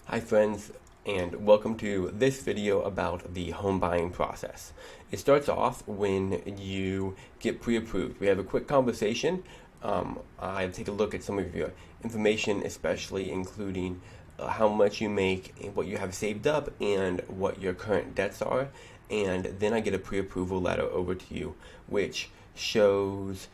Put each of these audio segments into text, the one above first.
Hi friends, and welcome to this video about the home buying process. It starts off when you get pre-approved. We have a quick conversation. I take a look at some of your information, especially including how much you make, and what you have saved up, and what your current debts are. And then I get a pre-approval letter over to you, which shows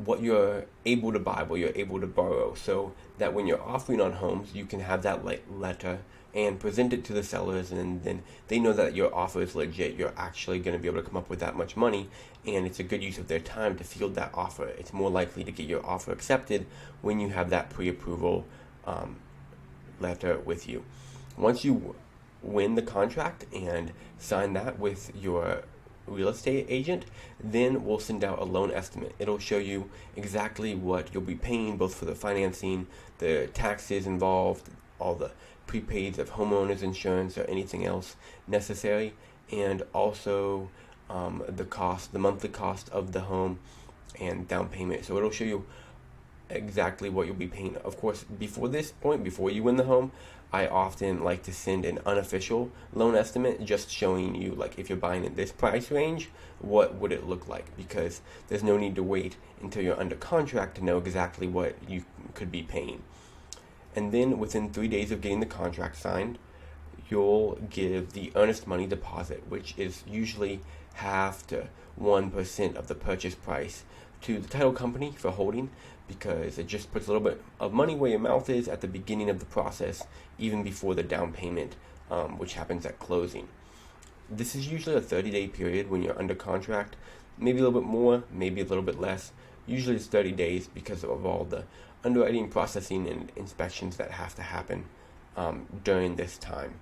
what you're able to buy, what you're able to borrow, so that when you're offering on homes, you can have that letter and present it to the sellers, and then they know that your offer is legit. You're actually going to be able to come up with that much money, and it's a good use of their time to field that offer. It's more likely to get your offer accepted when you have that pre-approval letter with you. Once you win the contract and sign that with your real estate agent, then we'll send out a loan estimate. It'll show you exactly what you'll be paying, both for the financing, the taxes involved, all the prepaids of homeowners insurance or anything else necessary, and also the monthly cost of the home and down payment. So it'll show you exactly what you'll be paying. Of course, before this point, before you win the home, I often like to send an unofficial loan estimate, just showing you, like, if you're buying in this price range, what would it look like, because there's no need to wait until you're under contract to know exactly what you could be paying. And then within 3 days of getting the contract signed, you'll give the earnest money deposit, which is usually half to 1% of the purchase price, to the title company for holding, because it just puts a little bit of money where your mouth is at the beginning of the process, even before the down payment, which happens at closing. This is usually a 30-day period when you're under contract, maybe a little bit more, maybe a little bit less. Usually it's 30 days because of all the underwriting, processing, and inspections that have to happen during this time.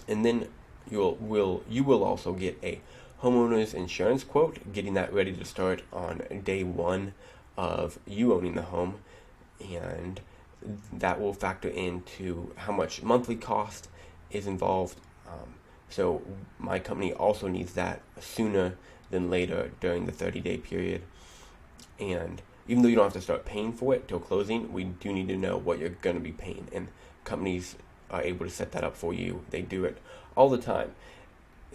And then you will also get a homeowner's insurance quote, getting that ready to start on day one of you owning the home, and that will factor into how much monthly cost is involved. So my company also needs that sooner than later during the 30-day period. And even though you don't have to start paying for it till closing, we do need to know what you're going to be paying, and companies are able to set that up for you. They do it all the time.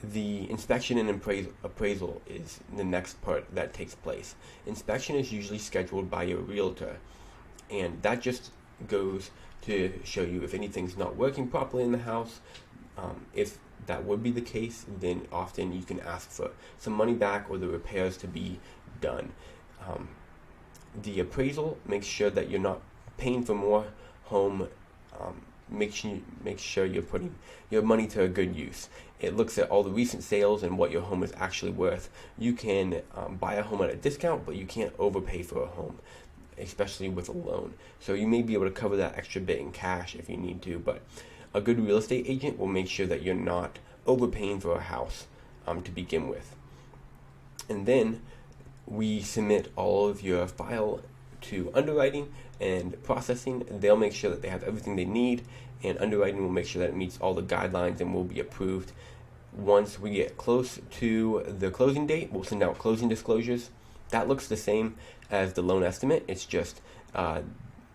The inspection and appraisal is the next part that takes place. Inspection is usually scheduled by your realtor, and that just goes to show you if anything's not working properly in the house. If that would be the case, then often you can ask for some money back or the repairs to be done. The appraisal makes sure that you're not paying for more home. Make sure you're putting your money to a good use. It looks at all the recent sales and what your home is actually worth. You can buy a home at a discount, but you can't overpay for a home, especially with a loan. So you may be able to cover that extra bit in cash if you need to, but a good real estate agent will make sure that you're not overpaying for a house to begin with. And then we submit all of your file to underwriting and processing. They'll make sure that they have everything they need, and underwriting will make sure that it meets all the guidelines and will be approved. Once we get close to the closing date, we'll send out closing disclosures. That looks the same as the loan estimate. It's just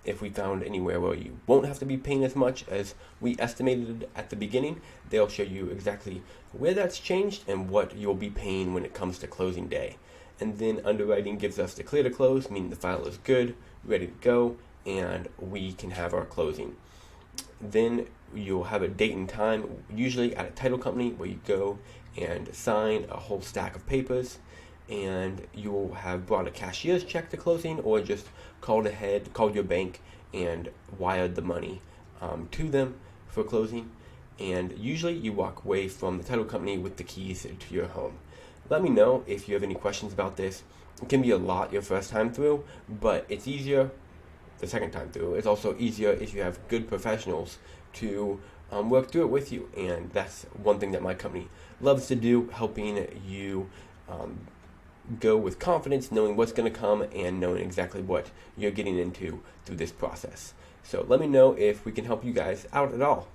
if we found anywhere where you won't have to be paying as much as we estimated at the beginning, they'll show you exactly where that's changed and what you'll be paying when it comes to closing day. And then underwriting gives us the clear to close, meaning the file is good, ready to go, and we can have our closing. Then you'll have a date and time, usually at a title company, where you go and sign a whole stack of papers, and you will have brought a cashier's check to closing, or just called your bank and wired the money to them for closing. And usually you walk away from the title company with the keys to your home. Let me know if you have any questions about this. It can be a lot your first time through, but it's easier the second time through. It's also easier if you have good professionals to work through it with you, and that's one thing that my company loves to do, helping you go with confidence, knowing what's going to come and knowing exactly what you're getting into through this process. So let me know if we can help you guys out at all.